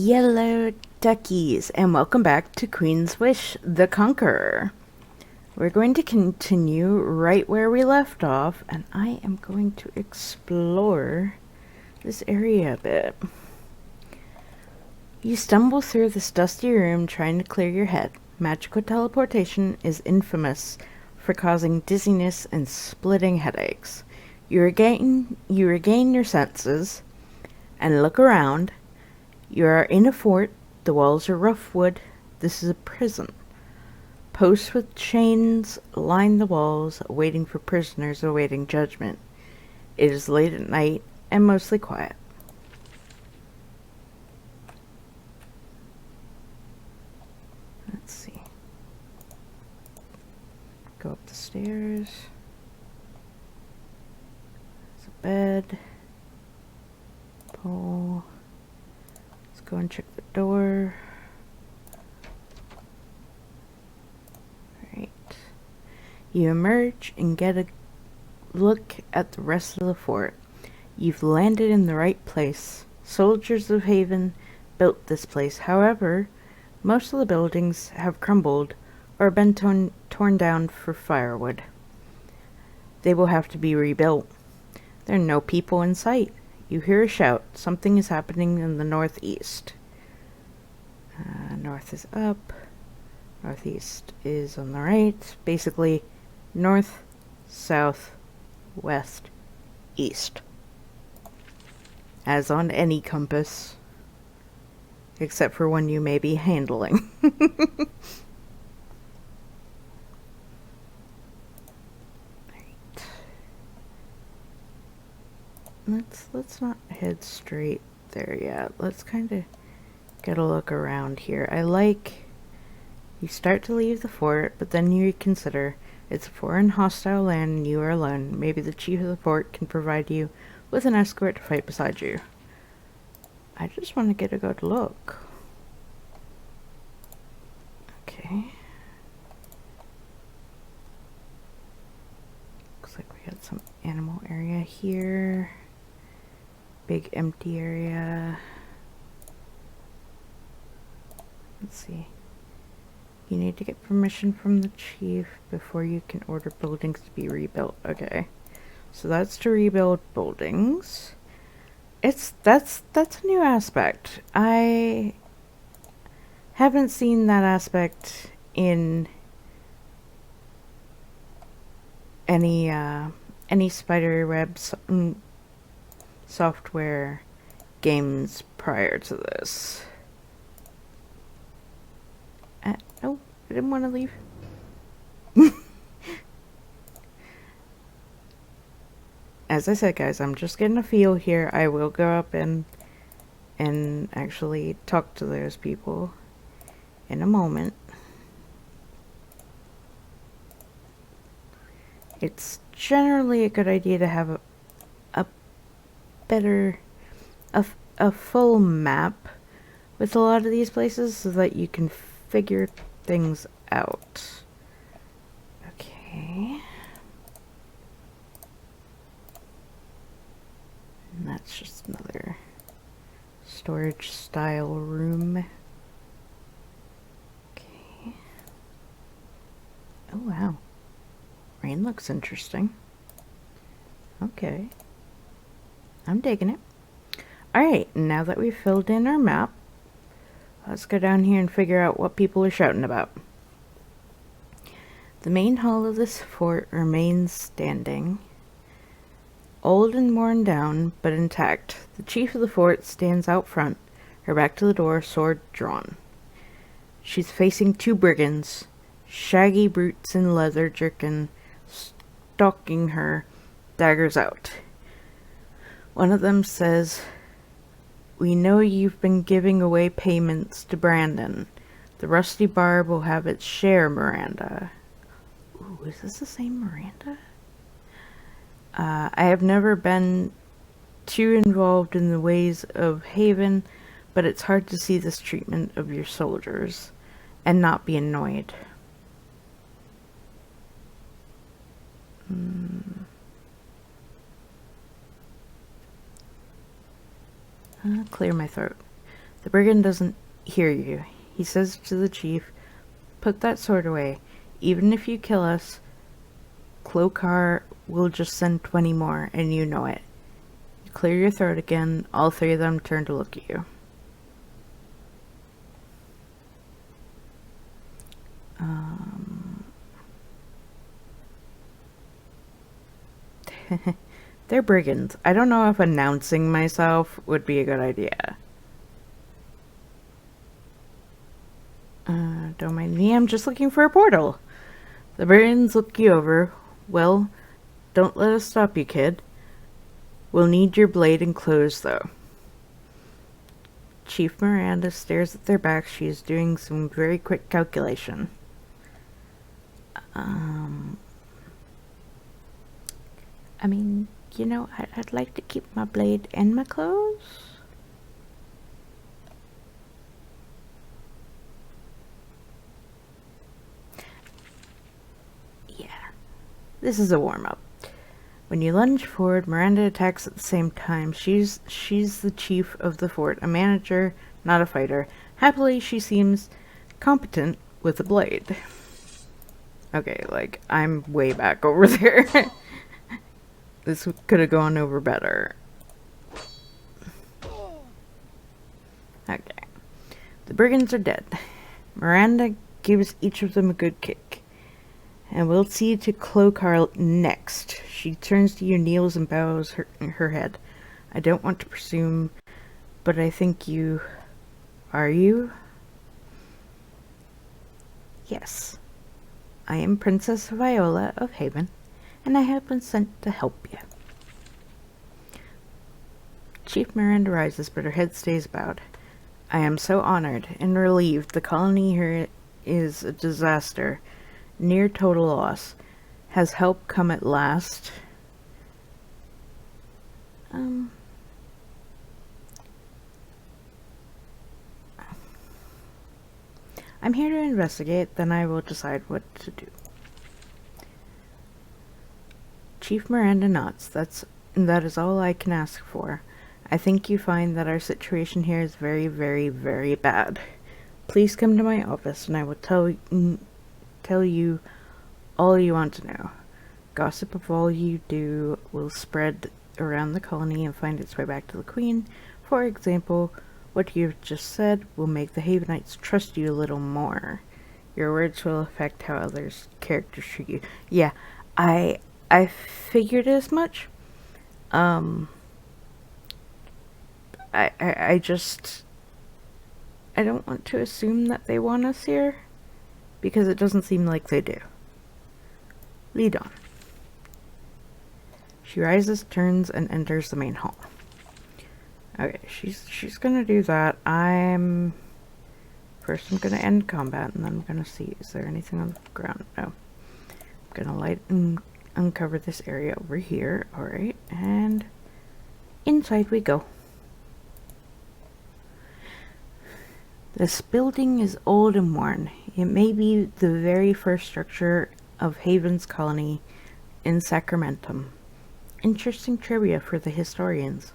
Yellow duckies, and welcome back to Queen's Wish, the Conqueror. We're going to continue right where we left off, and I am going to explore this area a bit. You stumble through this dusty room trying to clear your head. Magical teleportation is infamous for causing dizziness and splitting headaches. You regain your senses and look around. You are in a fort. The walls are rough wood. This is a prison. Posts with chains line the walls, waiting for prisoners awaiting judgment. It is late at night and mostly quiet. Let's see. Go up the stairs. There's a bed. Pole. Let's go and check the door. Right. You emerge and get a look at the rest of the fort. You've landed in the right place. Soldiers of Haven built this place. However, most of the buildings have crumbled or been torn down for firewood. They will have to be rebuilt. There are no people in sight. You hear a shout. Something is happening in the northeast. North is up. Northeast is on the right. Basically, north, south, west, east. As on any compass. Except for one you may be handling. Let's not head straight there yet. Let's kind of get a look around here. I like you start to leave the fort, but then you reconsider. It's a foreign hostile land and you are alone. Maybe the chief of the fort can provide you with an escort to fight beside you. I just want to get a good look. Okay. Looks like we got some animal area here. Big empty area. Let's see. You need to get permission from the chief before you can order buildings to be rebuilt. Okay. So that's to rebuild buildings. That's a new aspect. I haven't seen that aspect in any spiderweb software games prior to this. No, I didn't want to leave. As I said, guys, I'm just getting a feel here. I will go up and actually talk to those people in a moment. It's generally a good idea to have a better, a full map with a lot of these places so that you can figure things out. Okay. And that's just another storage style room. Okay. Oh wow. Rain looks interesting. Okay. I'm digging it. Alright, now that we've filled in our map, let's go down here and figure out what people are shouting about. The main hall of this fort remains standing. Old and worn down, but intact. The chief of the fort stands out front, her back to the door, sword drawn. She's facing two brigands, shaggy brutes in leather jerkin, stalking her, daggers out. One of them says, "We know you've been giving away payments to Brandon. The rusty barb will have its share, Miranda." Ooh, is this the same Miranda? I have never been too involved in the ways of Haven, but it's hard to see this treatment of your soldiers and not be annoyed. Clear my throat. The brigand doesn't hear you. He says to the chief, "Put that sword away. Even if you kill us, Conqueror will just send 20 more, and you know it." You clear your throat again. All three of them turn to look at you. They're brigands. I don't know if announcing myself would be a good idea. Don't mind me, I'm just looking for a portal. The brigands look you over. "Well, don't let us stop you, kid. We'll need your blade and clothes, though." Chief Miranda stares at their backs. She is doing some very quick calculation. I mean, you know, I'd like to keep my blade and my clothes. Yeah, this is a warm-up. When you lunge forward, Miranda attacks at the same time. She's the chief of the fort, a manager, not a fighter. Happily, she seems competent with a blade. Okay, like, I'm way back over there. This could have gone over better. Okay. The brigands are dead. Miranda gives each of them a good kick. "And we'll see to Conqueror next." She turns to you, kneels, and bows her head. "I don't want to presume, but I think you... Are you?" "Yes. I am Princess Viola of Haven, and I have been sent to help you." Chief Miranda rises, but her head stays bowed. "I am so honored and relieved. The colony here is a disaster. Near total loss. Has help come at last?" "I'm here to investigate, then I will decide what to do." Chief Miranda nods. That is all I can ask for. I think you find that our situation here is very, very, very bad. Please come to my office, and I will tell you all you want to know. Gossip of all you do will spread around the colony and find its way back to the Queen. For example, what you've just said will make the Havenites trust you a little more. Your words will affect how others' characters treat you. Yeah, I figured as much. I just... I don't want to assume that they want us here, because it doesn't seem like they do. Lead on. She rises, turns, and enters the main hall. Okay, she's gonna do that. First I'm gonna end combat, and then I'm gonna see, is there anything on the ground? No. I'm gonna light and uncover this area over here. Alright, and inside we go. This building is old and worn. It may be the very first structure of Haven's colony in Sacramentum. Interesting trivia for the historians.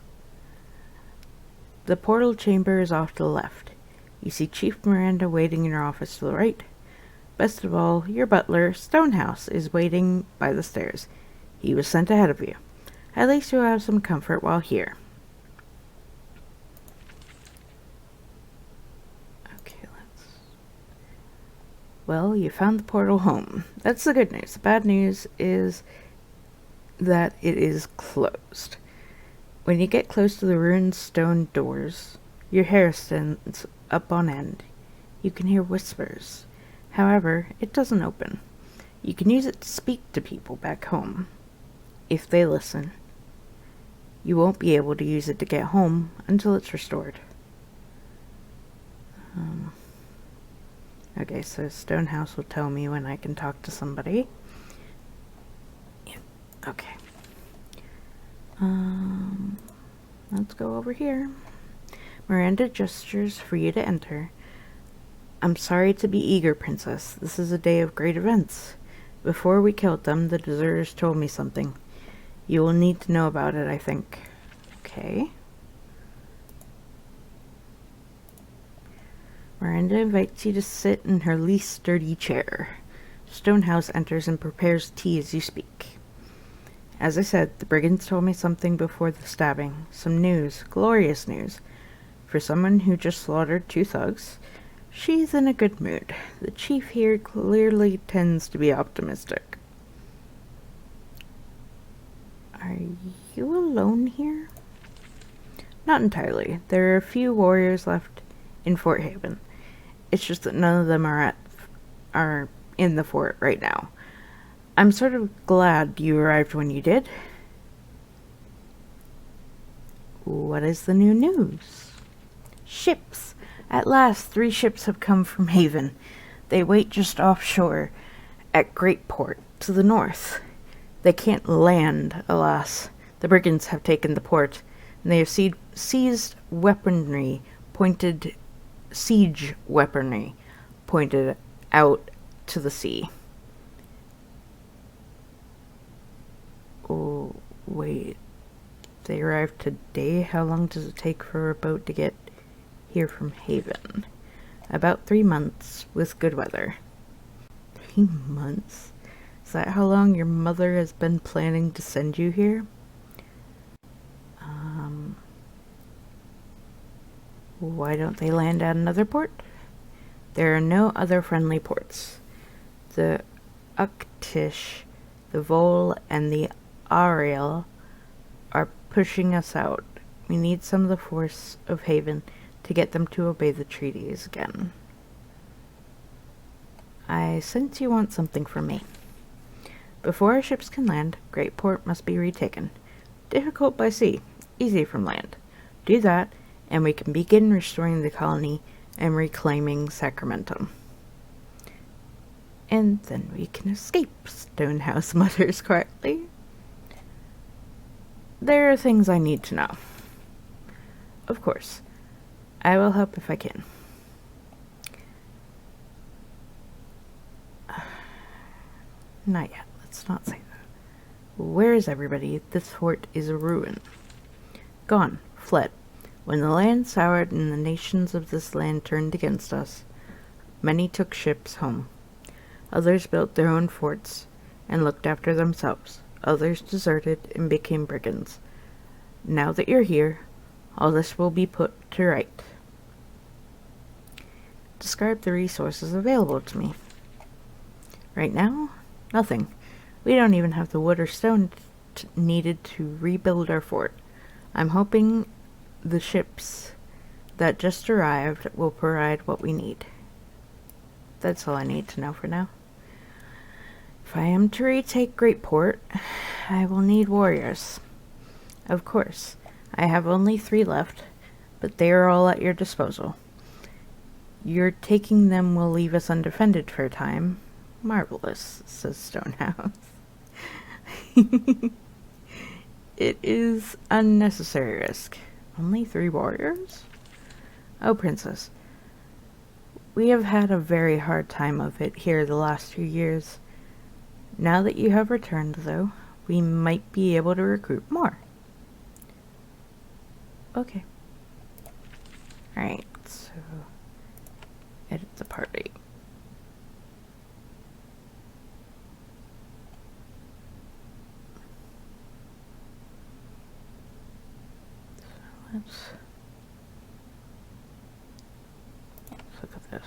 The portal chamber is off to the left. You see Chief Miranda waiting in her office to the right. Best of all, your butler, Stonehouse, is waiting by the stairs. He was sent ahead of you. At least you'll have some comfort while here. Well, you found the portal home. That's the good news. The bad news is that it is closed. When you get close to the ruined stone doors, your hair stands up on end. You can hear whispers. However, it doesn't open. You can use it to speak to people back home, if they listen. You won't be able to use it to get home until it's restored. Okay, so Stonehouse will tell me when I can talk to somebody. Yeah, okay. Let's go over here. Miranda gestures for you to enter. I'm sorry to be eager, Princess. This is a day of great events. Before we killed them, the deserters told me something. You will need to know about it, I think. Okay. Miranda invites you to sit in her least sturdy chair. Stonehouse enters and prepares tea as you speak. As I said, the brigands told me something before the stabbing. Some news, glorious news. For someone who just slaughtered 2 thugs, she's in a good mood. The chief here clearly tends to be optimistic. Are you alone here? Not entirely. There are a few warriors left in Fort Haven. It's just that none of them are in the fort right now. I'm sort of glad you arrived when you did. What is the new news? Ships! At last, 3 ships have come from Haven. They wait just offshore at Great Port to the north. They can't land, alas. The brigands have taken the port, and they have seized siege weaponry pointed out to the sea. Oh, wait. They arrived today? How long does it take for a boat to get here from Haven? About 3 months, with good weather. 3 months? Is that how long your mother has been planning to send you here? Why don't they land at another port? There are no other friendly ports. The Uktish, the Vol, and the Ariel are pushing us out. We need some of the force of Haven to get them to obey the treaties again. I sense you want something from me. Before our ships can land, Great Port must be retaken. Difficult by sea, easy from land. Do that, and we can begin restoring the colony and reclaiming Sacramento. And then we can escape, Stonehouse mutters quietly. There are things I need to know. Of course. I will help if I can. Not yet. Let's not say that. Where is everybody? This fort is a ruin. Gone. Fled. When the land soured and the nations of this land turned against us, many took ships home. Others built their own forts and looked after themselves. Others deserted and became brigands. Now that you're here, all this will be put to right. Describe the resources available to me. Right now, nothing. We don't even have the wood or stone needed to rebuild our fort. I'm hoping the ships that just arrived will provide what we need. That's all I need to know for now. If I am to retake Great Port, I will need warriors. Of course, I have only 3 left, but they are all at your disposal. Your taking them will leave us undefended for a time. Marvelous, says Stonehouse. It is unnecessary risk. Only 3 warriors? Oh, Princess. We have had a very hard time of it here the last few years. Now that you have returned, though, we might be able to recruit more. Okay. Alright, so edit the party. Let's look at this.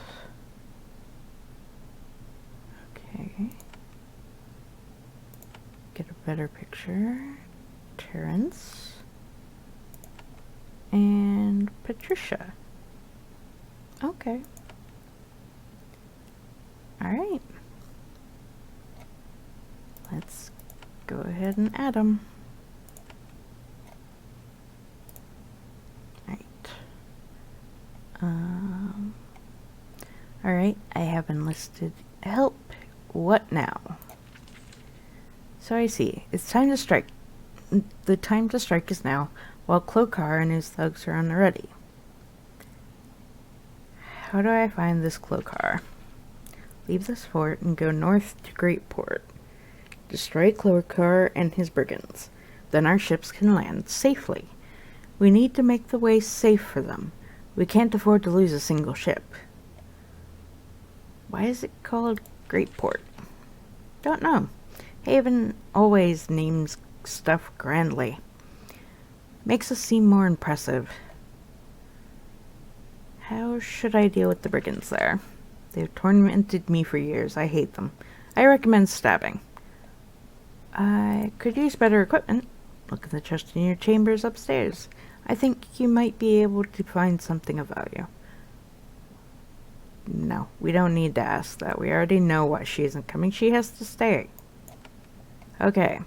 Okay. Get a better picture. Terrence. And Patricia. Okay. Alright. Let's go ahead and add them. Alright, I have enlisted help. What now? So I see. It's time to strike. The time to strike is now, while Conqueror and his thugs are on the ready. How do I find this Conqueror? Leave this fort and go north to Great Port. Destroy Conqueror and his brigands. Then our ships can land safely. We need to make the way safe for them. We can't afford to lose a single ship. Why is it called Greatport? Don't know. Haven always names stuff grandly. Makes us seem more impressive. How should I deal with the brigands there? They've tormented me for years. I hate them. I recommend stabbing. I could use better equipment. Look at the chest in your chambers upstairs. I think you might be able to find something of value. No, we don't need to ask that. We already know why she isn't coming. She has to stay. Okay.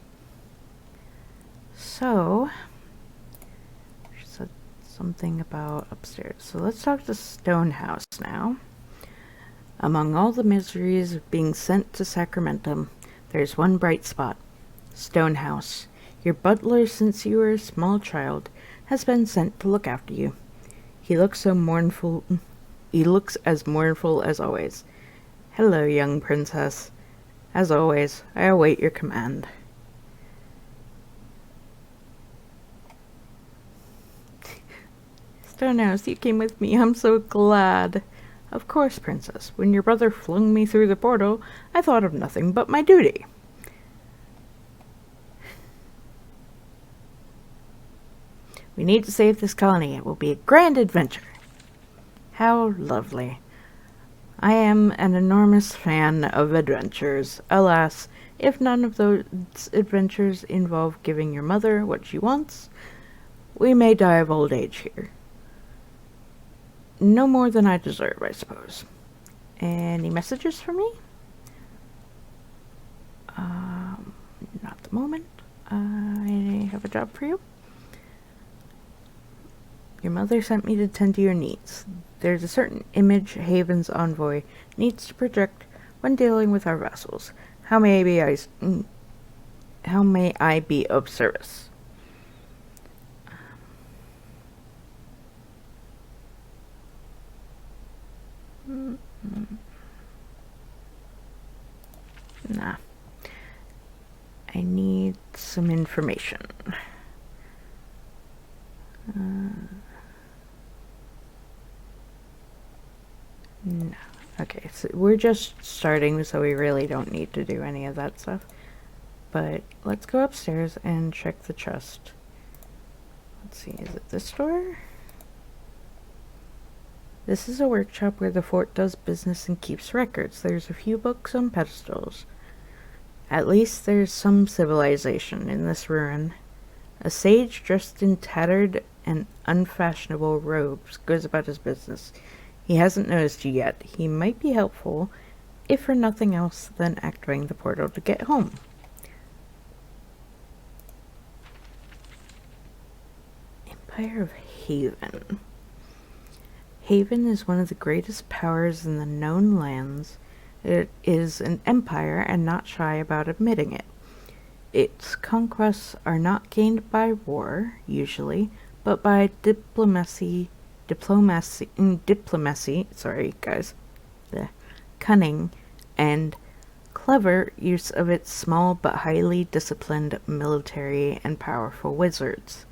So, she said something about upstairs. So let's talk to Stonehouse now. Among all the miseries of being sent to Sacramento, there's one bright spot. Stonehouse, your butler since you were a small child, has been sent to look after you. He looks as mournful as always. Hello, young princess. As always, I await your command. Stonehouse, you came with me. I'm so glad. Of course, princess. When your brother flung me through the portal, I thought of nothing but my duty. We need to save this colony. It will be a grand adventure. How lovely. I am an enormous fan of adventures. Alas, if none of those adventures involve giving your mother what she wants, we may die of old age here. No more than I deserve, I suppose. Any messages for me? Not at the moment. I have a job for you. Your mother sent me to tend to your needs. There's a certain image Haven's envoy needs to project when dealing with our vassals. How may I be of service? Nah. I need some information. No. Okay, so we're just starting, so we really don't need to do any of that stuff. But let's go upstairs and check the chest. Let's see, is it this door? This is a workshop where the fort does business and keeps records. There's a few books on pedestals. At least there's some civilization in this ruin. A sage dressed in tattered and unfashionable robes goes about his business. He hasn't noticed you yet. He might be helpful, if for nothing else than activating the portal to get home. Empire of Haven. Haven is one of the greatest powers in the known lands. It is an empire and not shy about admitting it. Its conquests are not gained by war, usually, but by diplomacy, sorry guys, cunning, and clever use of its small but highly disciplined military and powerful wizards.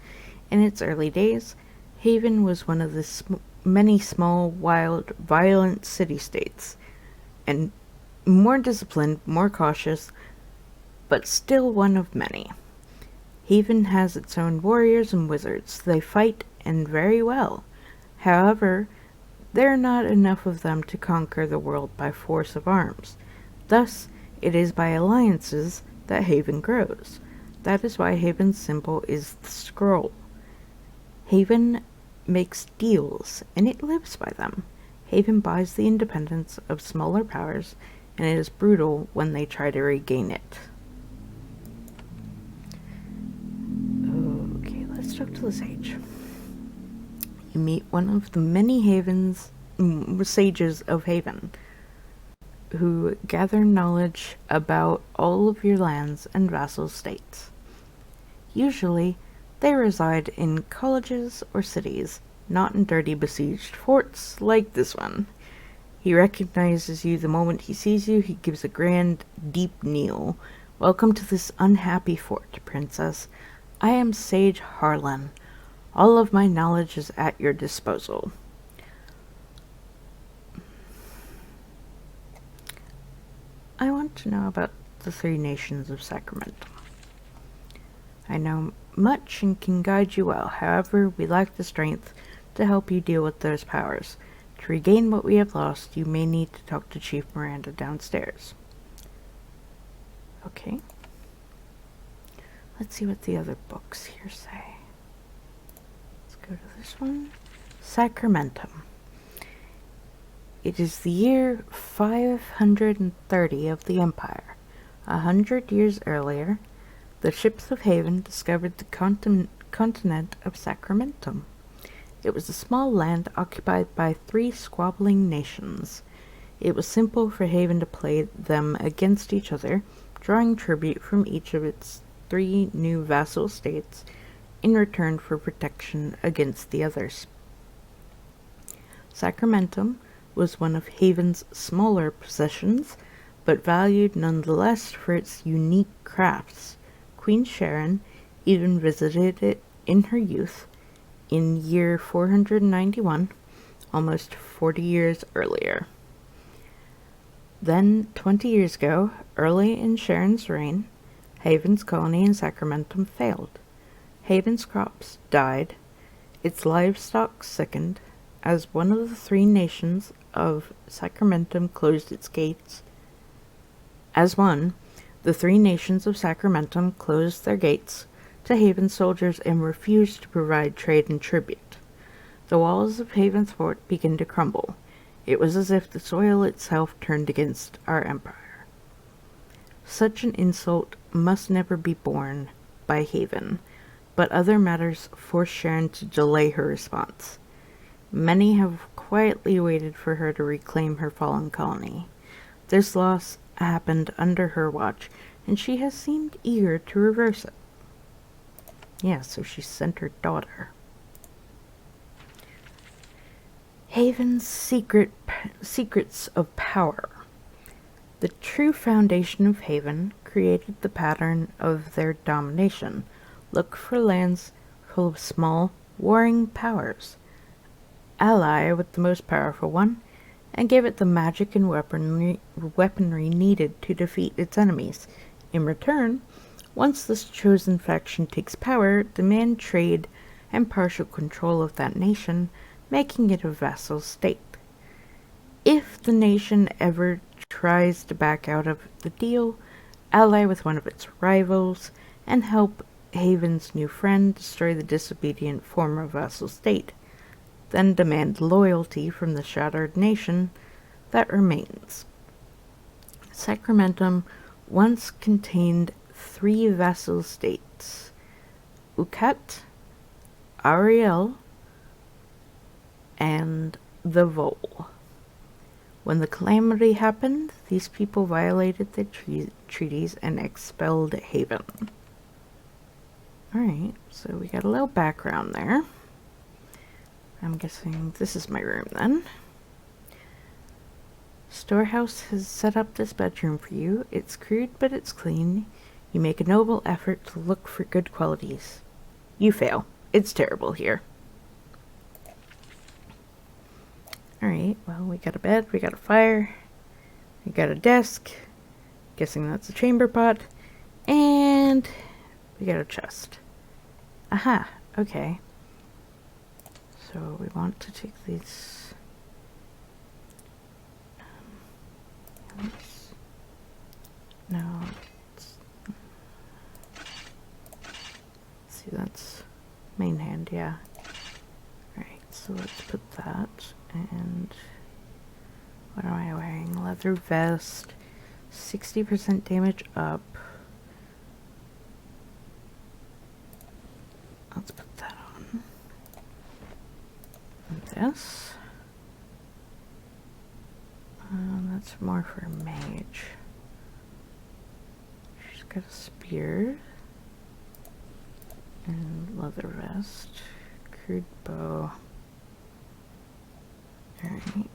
In its early days, Haven was one of the many small, wild, violent city-states, and more disciplined, more cautious, but still one of many. Haven has its own warriors and wizards. They fight, and very well. However, there are not enough of them to conquer the world by force of arms. Thus, it is by alliances that Haven grows. That is why Haven's symbol is the scroll. Haven makes deals, and it lives by them. Haven buys the independence of smaller powers, and it is brutal when they try to regain it. Okay, let's talk to the sage. You meet one of the many sages of Haven, who gather knowledge about all of your lands and vassal states. Usually, they reside in colleges or cities, not in dirty besieged forts like this one. He recognizes you the moment he sees you. He gives a grand, deep kneel. Welcome to this unhappy fort, princess. I am Sage Harlan. All of my knowledge is at your disposal. I want to know about the three nations of Sacramento. I know much and can guide you well. However, we lack the strength to help you deal with those powers. To regain what we have lost, you may need to talk to Chief Miranda downstairs. Okay. Let's see what the other books here say. Let's go to this one. Sacramento. It is the year 530 of the Empire. 100 years earlier, the ships of Haven discovered the continent of Sacramento. It was a small land occupied by 3 squabbling nations. It was simple for Haven to play them against each other, drawing tribute from each of its 3 new vassal states in return for protection against the others. Sacramento was one of Haven's smaller possessions, but valued nonetheless for its unique crafts. Queen Sharon even visited it in her youth in year 491, almost 40 years earlier. Then, 20 years ago, early in Sharon's reign, Haven's colony in Sacramento failed. Haven's crops died, its livestock sickened, as one of the 3 nations of Sacramento closed its gates. As one, the 3 nations of Sacramento closed their gates to Haven soldiers and refused to provide trade and tribute. The walls of Haven's fort began to crumble. It was as if the soil itself turned against our empire. Such an insult must never be borne by Haven, but other matters forced Sharon to delay her response. Many have quietly waited for her to reclaim her fallen colony. This loss happened under her watch, and she has seemed eager to reverse it. Yeah, so she sent her daughter. Haven's secrets of power. The true foundation of Haven created the pattern of their domination. Look for lands full of small, warring powers. Ally with the most powerful one, and give it the magic and weaponry needed to defeat its enemies. In return, once this chosen faction takes power, demand trade and partial control of that nation, making it a vassal state. If the nation ever tries to back out of the deal, ally with one of its rivals, and help Haven's new friend destroy the disobedient former vassal state. Then demand loyalty from the shattered nation that remains. Sacramento once contained 3 vassal states: Ucat, Ariel, and the Vole. When the calamity happened, these people violated the treaties and expelled Haven. Alright, so we got a little background there. I'm guessing this is my room then. Storehouse has set up this bedroom for you. It's crude, but it's clean. You make a noble effort to look for good qualities. You fail. It's terrible here. Alright, well, we got a bed, we got a fire, we got a desk. Guessing that's a chamber pot. And we got a chest. Aha, okay. So we want to take these. No. See, that's main hand, yeah. Alright, so let's put that. And what am I wearing? Leather vest. 60% damage up. Let's put that on. And this. That's more for a mage. She's got a spear. And leather vest. Crude bow. Alright.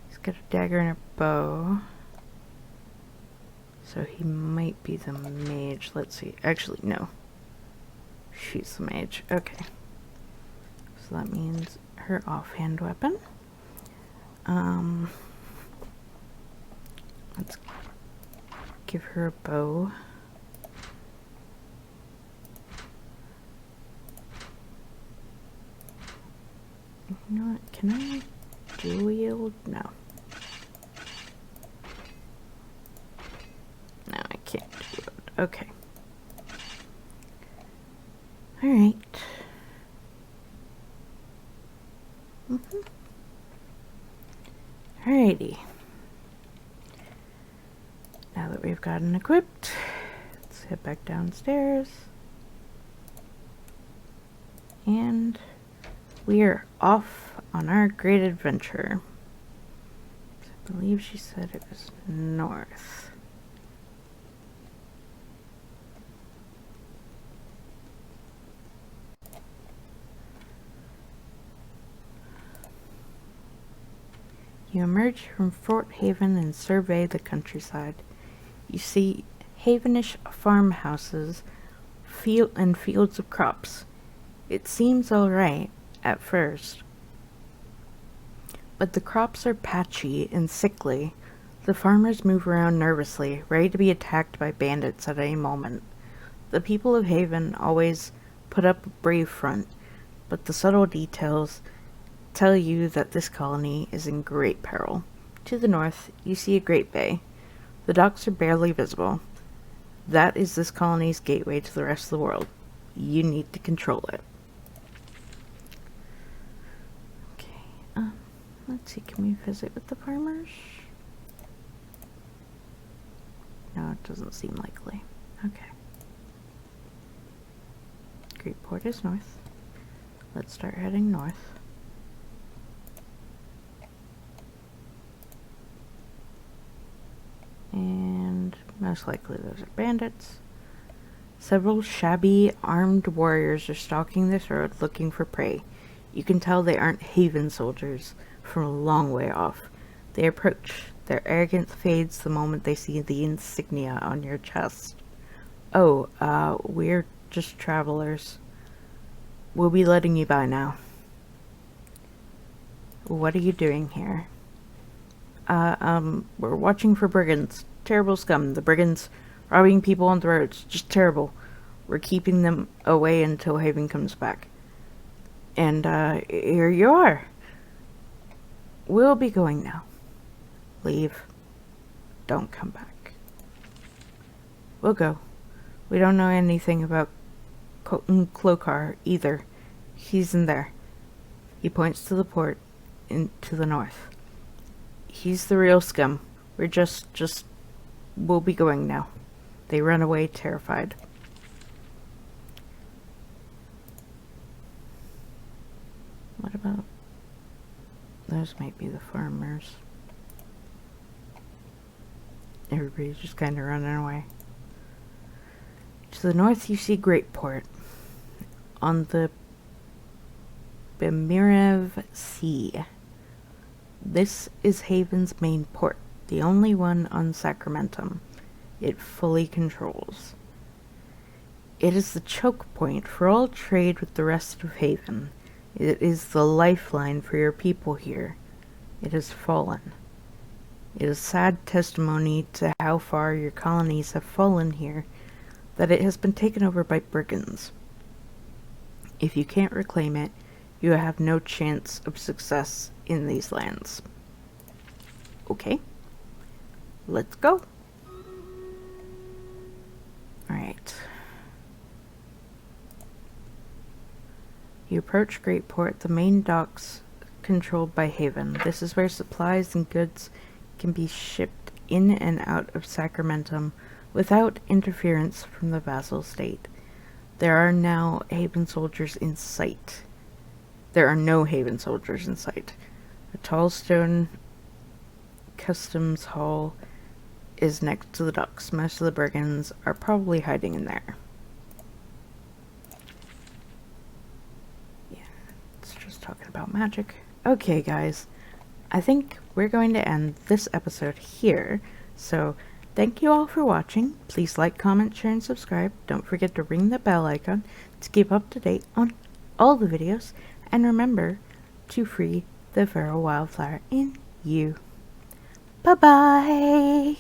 He's got a dagger and a bow. So he might be the mage. Let's see. Actually, no. She's the mage. Okay. So that means her offhand weapon. Let's give her a bow. You know what? Can I dual wield? No. No, I can't dual wield. Okay. Alright. Alrighty. Now that we've gotten equipped, let's head back downstairs. And we are off on our great adventure. I believe she said it was north. You emerge from Fort Haven and survey the countryside. You see Havenish farmhouses and fields of crops. It seems alright at first, but the crops are patchy and sickly. The farmers move around nervously, ready to be attacked by bandits at any moment. The people of Haven always put up a brave front, but the subtle details tell you that this colony is in great peril. To the north, you see a great bay. The docks are barely visible. That is this colony's gateway to the rest of the world. You need to control it. Okay, let's see, can we visit with the farmers? No, it doesn't seem likely. Okay. Greatport is north. Let's start heading north. And most likely those are bandits. Several shabby, armed warriors are stalking this road looking for prey. You can tell they aren't Haven soldiers from a long way off. They approach. Their arrogance fades the moment they see the insignia on your chest. Oh, we're just travelers. We'll be letting you by now. What are you doing here? We're watching for brigands. Terrible scum. The brigands robbing people on the roads. Just terrible. We're keeping them away until Haven comes back. And, here you are. We'll be going now. Leave. Don't come back. We'll go. We don't know anything about Conqueror either. He's in there. He points to the port to the north. He's the real scum. We're we'll be going now. They run away terrified. What about... Those might be the farmers. Everybody's just kind of running away. To the north you see Greatport. On the Bemirev Sea. This is Haven's main port, the only one on Sacramentum it fully controls. It is the choke point for all trade with the rest of Haven. It is the lifeline for your people here. It has fallen. It is sad testimony to how far your colonies have fallen here that it has been taken over by brigands. If you can't reclaim it, you have no chance of success in these lands. Okay, let's go. Alright. You approach Greatport, the main docks controlled by Haven. This is where supplies and goods can be shipped in and out of Sacramentum without interference from the vassal state. There are now Haven soldiers in sight. There are no Haven soldiers in sight. A tall stone customs hall is next to the docks. Most of the brigands are probably hiding in there. Yeah, it's just talking about magic. Okay, guys, I think we're going to end this episode here. So, thank you all for watching. Please like, comment, share, and subscribe. Don't forget to ring the bell icon to keep up to date on all the videos. And remember to free the feral wildflower in you. Bye-bye!